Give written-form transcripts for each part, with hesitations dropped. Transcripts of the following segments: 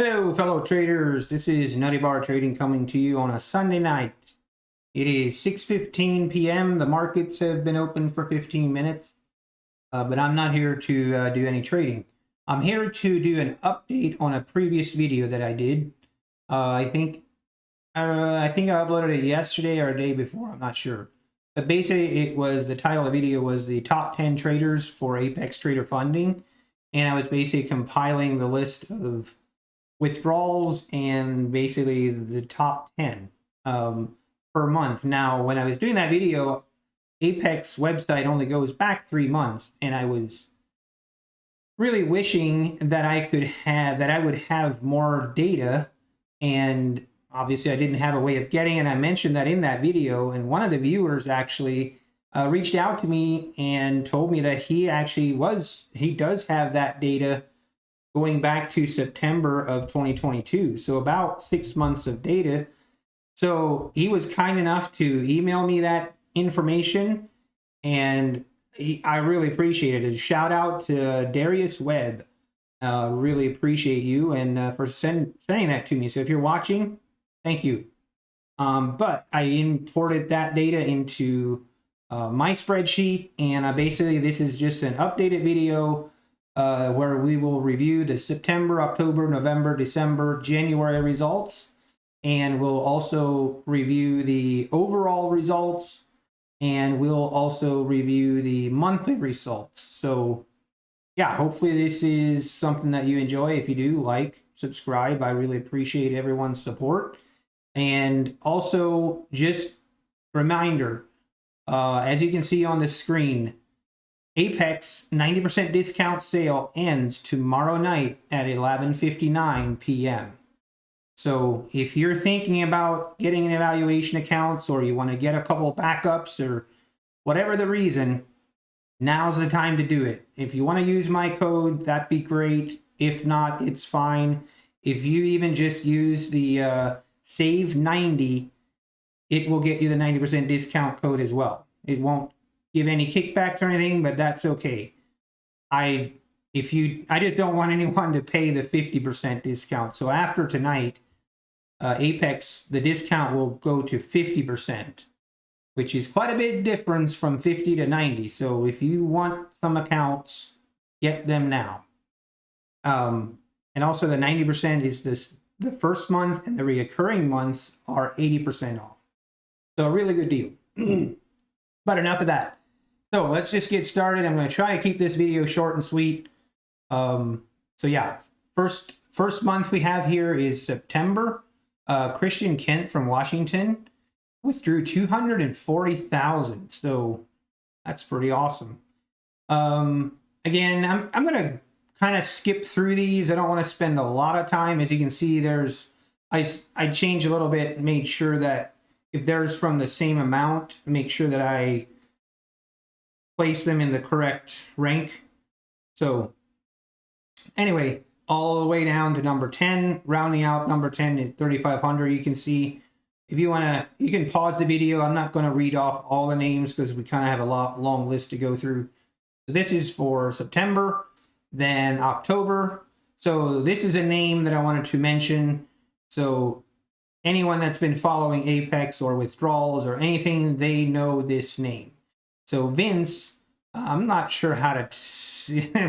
Hello, fellow traders. This is Nutty Bar Trading coming to you on a Sunday night. It is 6:15 p.m. The markets have been open for 15 minutes, but I'm not here to do any trading. I'm here to do an update on a previous video that I did. I think I uploaded it yesterday or a day before. I'm not sure. But basically, the title of the video was the top 10 traders for Apex Trader Funding, and I was basically compiling the list of withdrawals and basically the top 10 per month. Now, when I was doing that video, Apex website only goes back 3 months, and I was really wishing that I would have more data, and obviously I didn't have a way of getting it. I mentioned that in that video, and one of the viewers actually reached out to me and told me that he does have that data going back to September of 2022. So about 6 months of data. So he was kind enough to email me that information, and I really appreciate it. Shout out to Darius Webb. Really appreciate you and for sending that to me. So if you're watching, thank you. But I imported that data into my spreadsheet, and basically this is just an updated video where we will review the September, October, November, December, January results, and we'll also review the overall results, and we'll also review the monthly results. So yeah, hopefully this is something that you enjoy. If you do, like, subscribe. I really appreciate everyone's support. And also, just reminder, as you can see on the screen, Apex 90% discount sale ends tomorrow night at 11:59 p.m. So if you're thinking about getting an evaluation accounts, or you want to get a couple backups, or whatever the reason, now's the time to do it. If you want to use my code, that'd be great. If not, it's fine. If you even just use the save 90, it will get you the 90% discount code as well. It won't give any kickbacks or anything, but that's okay. I just don't want anyone to pay the 50% discount. So after tonight, Apex, the discount will go to 50%, which is quite a big difference from 50 to 90. So if you want some accounts, get them now. And also the 90% is the first month, and the reoccurring months are 80% off. So a really good deal. But enough of that. So let's just get started. I'm going to try to keep this video short and sweet. So yeah, first month we have here is September. Christian Kent from Washington withdrew 240,000. So that's pretty awesome. Again, I'm going to kind of skip through these. I don't want to spend a lot of time. As you can see, I changed a little bit, made sure that if there's from the same amount, make sure that I place them in the correct rank. So anyway, all the way down to number 10, rounding out number 10 is 3,500. You can see, if you want to, you can pause the video. I'm not going to read off all the names because we kind of have a long list to go through. So this is for September, then October. So this is a name that I wanted to mention. So anyone that's been following Apex or withdrawals or anything, they know this name. So Vince, I'm not sure how to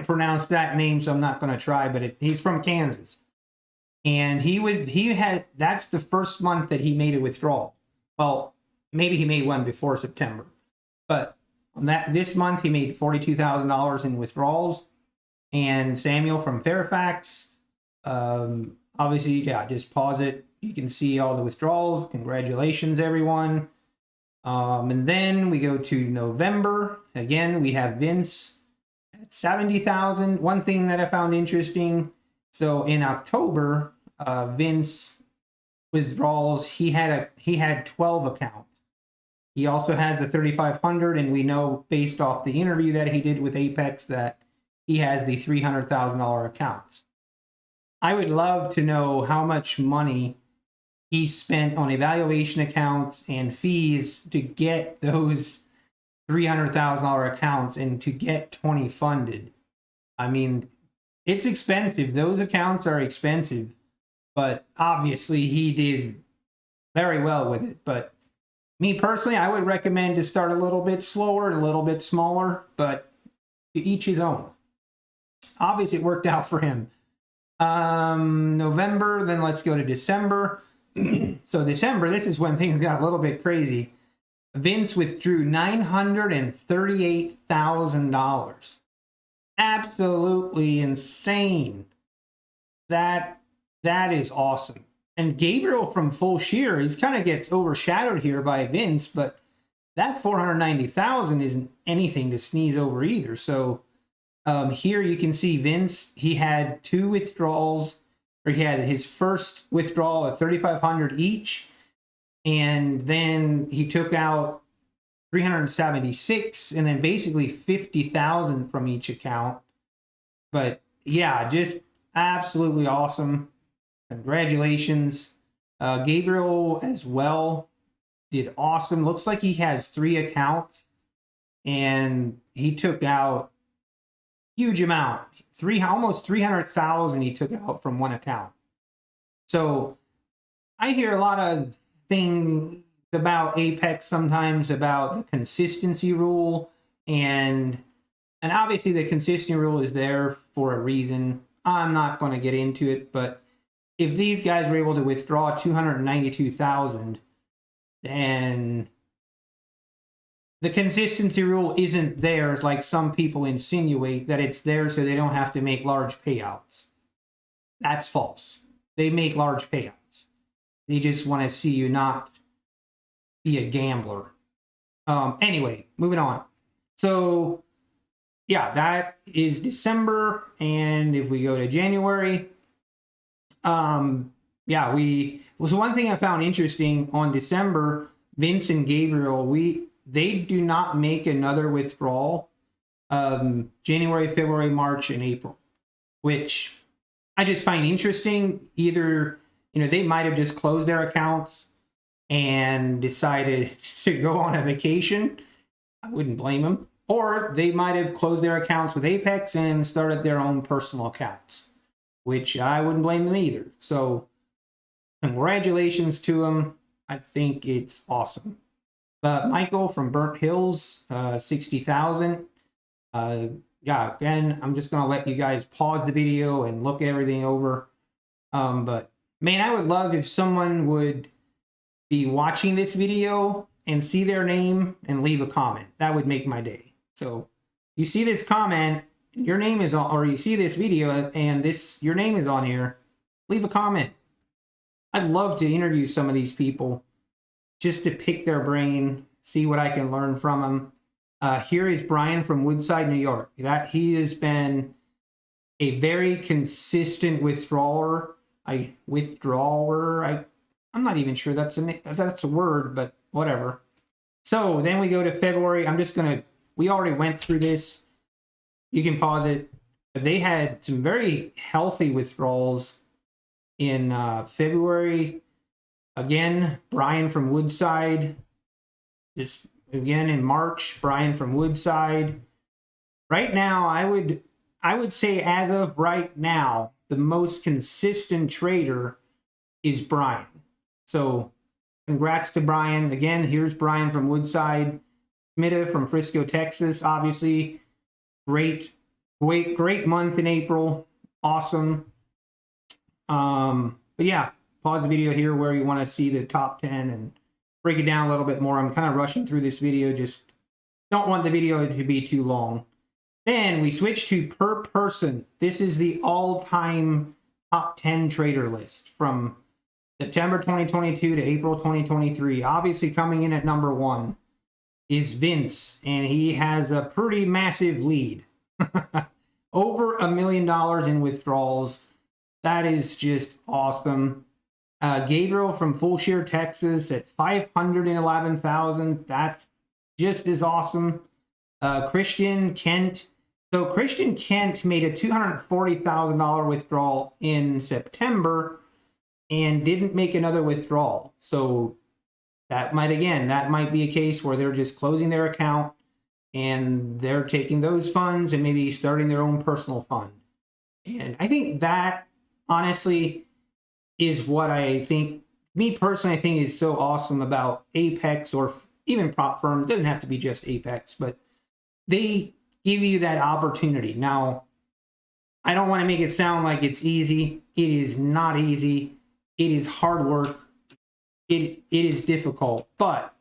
pronounce that name, so I'm not going to try, but he's from Kansas. And that's the first month that he made a withdrawal. Well, maybe he made one before September, but this month he made $42,000 in withdrawals. And Samuel from Fairfax, obviously, yeah, just pause it. You can see all the withdrawals. Congratulations, everyone. And then we go to November. Again, we have Vince at 70,000. One thing that I found interesting, so in October, Vince withdrawals, he had 12 accounts. He also has the 3,500, and we know based off the interview that he did with Apex that he has the $300,000 accounts. I would love to know how much money he spent on evaluation accounts and fees to get those $300,000 accounts and to get 20 funded. I mean, it's expensive. Those accounts are expensive. but obviously he did very well with it. But me personally, I would recommend to start a little bit slower and a little bit smaller, but to each his own. Obviously, it worked out for him. November, then let's go to December. So December, this is when things got a little bit crazy. Vince withdrew $938,000. Absolutely insane. That is awesome. And Gabriel from Full Shear, he kind of gets overshadowed here by Vince, but that 490,000 isn't anything to sneeze over either. So here you can see Vince, he had two withdrawals, or he had his first withdrawal of 3,500 each, and then he took out 376, and then basically 50,000 from each account. But yeah, just absolutely awesome. Congratulations. Gabriel as well did awesome. Looks like he has 3 accounts, and he took out huge amount. Almost 300,000 he took out from one account. So I hear a lot of things about Apex sometimes about the consistency rule, and obviously the consistency rule is there for a reason. I'm not going to get into it, but if these guys were able to withdraw 292,000, then the consistency rule isn't there, like some people insinuate that it's there so they don't have to make large payouts. That's false. They make large payouts. They just want to see you not be a gambler. Anyway, moving on. So, yeah, that is December. And if we go to January, yeah, was one thing I found interesting on December, Vince and Gabriel, they do not make another withdrawal January, February, March, and April, which I just find interesting. Either, they might have just closed their accounts and decided to go on a vacation. I wouldn't blame them. Or they might have closed their accounts with Apex and started their own personal accounts, which I wouldn't blame them either. So congratulations to them. I think it's awesome. Michael from Burnt Hills, 60,000. Yeah, again, I'm just going to let you guys pause the video and look everything over. But man, I would love if someone would be watching this video and see their name and leave a comment. That would make my day. So you see this comment, your name is on, or you see this video and your name is on here, leave a comment. I'd love to interview some of these people just to pick their brain, see what I can learn from them. Here is Brian from Woodside, New York. He has been a very consistent withdrawer. I'm not even sure that's a word, but whatever. So then we go to February. We already went through this. You can pause it. They had some very healthy withdrawals in February. Again, Brian from Woodside. This again in March, Brian from Woodside. Right now, I would say as of right now, the most consistent trader is Brian. So congrats to Brian. Again, here's Brian from Woodside. Smitta from Frisco, Texas. Obviously, great month in April. Awesome. But yeah, pause the video here where you want to see the top 10 and break it down a little bit more. I'm kind of rushing through this video. Just don't want the video to be too long. Then we switch to per person. This is the all-time top 10 trader list from September 2022 to April 2023. Obviously coming in at number 1 is Vince, and he has a pretty massive lead. Over $1 million in withdrawals. That is just awesome. Gabriel from Full Shear, Texas at 511,000. That's just as awesome. Christian Kent. So Christian Kent made a $240,000 withdrawal in September and didn't make another withdrawal. So that might be a case where they're just closing their account and they're taking those funds and maybe starting their own personal fund. And I think that, honestly, is what I think, me personally, I think is so awesome about Apex or even prop firms. It doesn't have to be just Apex, but they give you that opportunity. Now, I don't want to make it sound like it's easy. It is not easy. It is hard work. It is difficult, but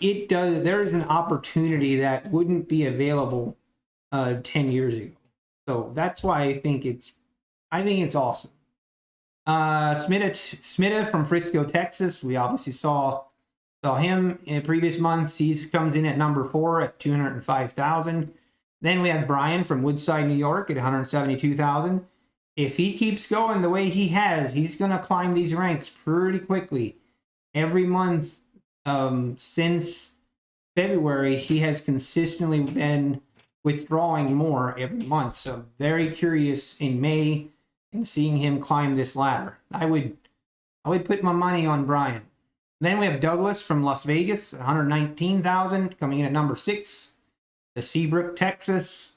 it does. There's an opportunity that wouldn't be available 10 years ago. So that's why I think it's awesome. Smita from Frisco, Texas. We obviously saw him in previous months. He comes in at number 4 at 205,000. Then we have Brian from Woodside, New York at 172,000. If he keeps going the way he has, he's going to climb these ranks pretty quickly. Every month since February, he has consistently been withdrawing more every month. So very curious in May and seeing him climb this ladder. I would put my money on Brian. Then we have Douglas from Las Vegas, 119,000, coming in at number 6. The Seabrook, Texas,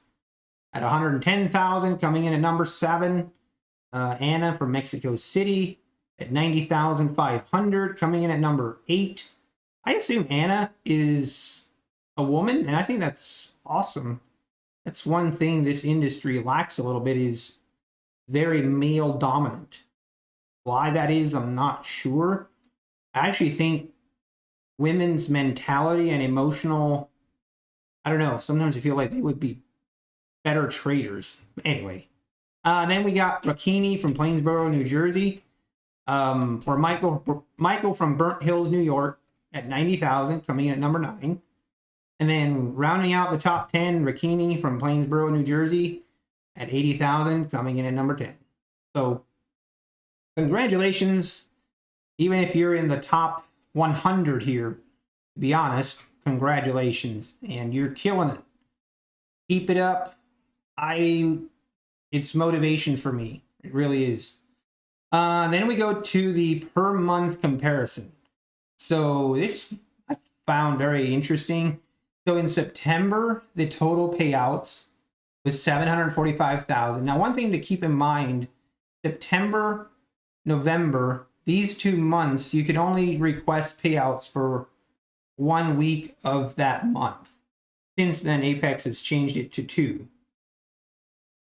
at 110,000, coming in at number 7. Anna from Mexico City at 90,500, coming in at number 8. I assume Anna is a woman, and I think that's awesome. That's one thing this industry lacks a little bit, is very male dominant. Why that is, I'm not sure. I actually think women's mentality and emotional, I don't know, sometimes I feel like they would be better traders. Anyway, then we got Rakini from Plainsboro, New Jersey, or Michael from Burnt Hills, New York at 90,000, coming in at number 9. And then rounding out the top 10, Rakini from Plainsboro, New Jersey at 80,000, coming in at number 10. So congratulations. Even if you're in the top 100 here, to be honest, congratulations. And you're killing it. Keep it up. It's motivation for me. It really is. Then we go to the per month comparison. So this I found very interesting. So in September, the total payouts was 745,000. Now, one thing to keep in mind, September, November, these 2 months, you could only request payouts for 1 week of that month. Since then, Apex has changed it to 2.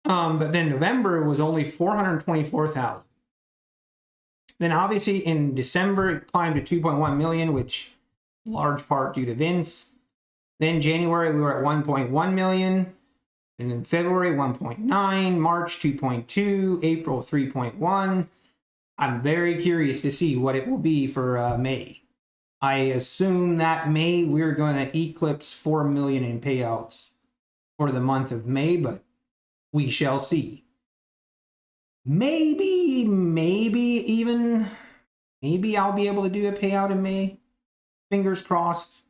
But then November was only 424,000. Then obviously in December, it climbed to 2.1 million, which large part due to Vince. Then January, we were at 1.1 million. And in February, 1.9, March, 2.2, April, 3.1. I'm very curious to see what it will be for May. I assume that May we're going to eclipse 4 million in payouts for the month of May, but we shall see. Maybe I'll be able to do a payout in May. Fingers crossed.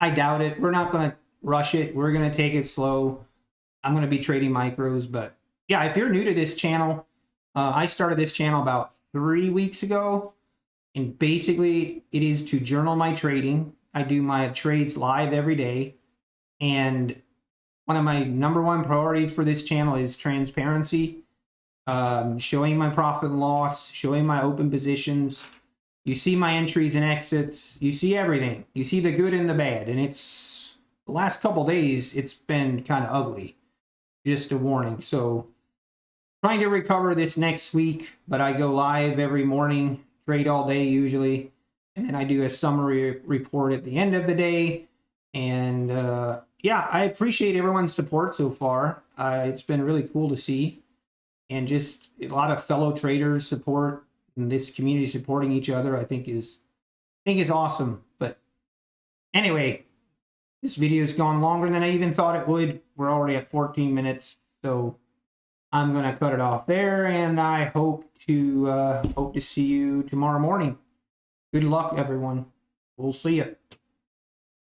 I doubt it. We're not going to rush it. We're going to take it slow. I'm going to be trading micros, but yeah, if you're new to this channel, I started this channel about 3 weeks ago, and basically it is to journal my trading. I do my trades live every day, and one of my number 1 priorities for this channel is transparency, showing my profit and loss, showing my open positions. You see my entries and exits. You see everything. You see the good and the bad, and it's the last couple days, it's been kind of ugly. Just a warning. So trying to recover this next week, but I go live every morning, trade all day usually, and then I do a summary report at the end of the day. And yeah, I appreciate everyone's support so far. It's been really cool to see, and just a lot of fellow traders support, and this community supporting each other, I think is awesome. But anyway, this video's gone longer than I even thought it would. We're already at 14 minutes, so I'm going to cut it off there, and I hope to see you tomorrow morning. Good luck, everyone. We'll see you.